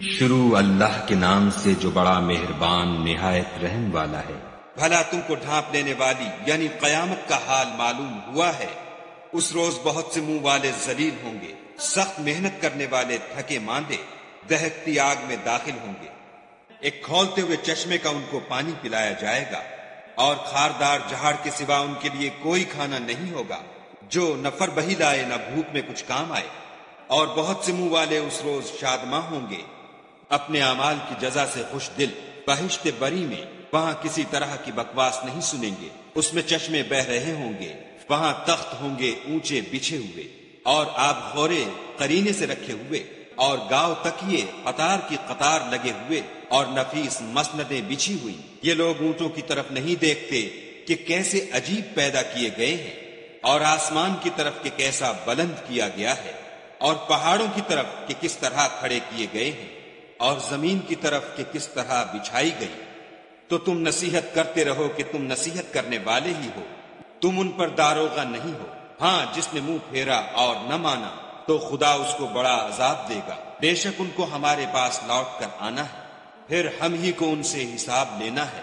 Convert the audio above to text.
شروع اللہ کے نام سے جو بڑا مہربان نہایت رحم والا ہے۔ بھلا تم کو ڈھانپ لینے والی یعنی قیامت کا حال معلوم ہوا ہے؟ اس روز بہت سے منہ والے ذلیل ہوں گے، سخت محنت کرنے والے تھکے ماندے دہکتی آگ میں داخل ہوں گے۔ ایک کھولتے ہوئے چشمے کا ان کو پانی پلایا جائے گا، اور خاردار جہاڑ کے سوا ان کے لیے کوئی کھانا نہیں ہوگا جو نہ فربہی لائے نہ بھوک میں کچھ کام آئے۔ اور بہت سے منہ والے اس روز شادماں ہوں گے، اپنے اعمال کی جزا سے خوش دل، بہشت بری میں وہاں کسی طرح کی بکواس نہیں سنیں گے۔ اس میں چشمے بہ رہے ہوں گے، وہاں تخت ہوں گے اونچے بچھے ہوئے، اور آب خورے قرینے سے رکھے ہوئے، اور گاؤ تکیے قطار کی قطار لگے ہوئے، اور نفیس مسندیں بچھی ہوئی۔ یہ لوگ اونٹوں کی طرف نہیں دیکھتے کہ کیسے عجیب پیدا کیے گئے ہیں، اور آسمان کی طرف کہ کیسا بلند کیا گیا ہے، اور پہاڑوں کی طرف کہ کس طرح کھڑے کیے گئے ہیں، اور زمین کی طرف کہ کس طرح بچھائی گئی۔ تو تم نصیحت کرتے رہو کہ تم نصیحت کرنے والے ہی ہو، تم ان پر داروغہ نہیں ہو۔ ہاں، جس نے منہ پھیرا اور نہ مانا تو خدا اس کو بڑا عذاب دے گا۔ بے شک ان کو ہمارے پاس لوٹ کر آنا ہے، پھر ہم ہی کو ان سے حساب لینا ہے۔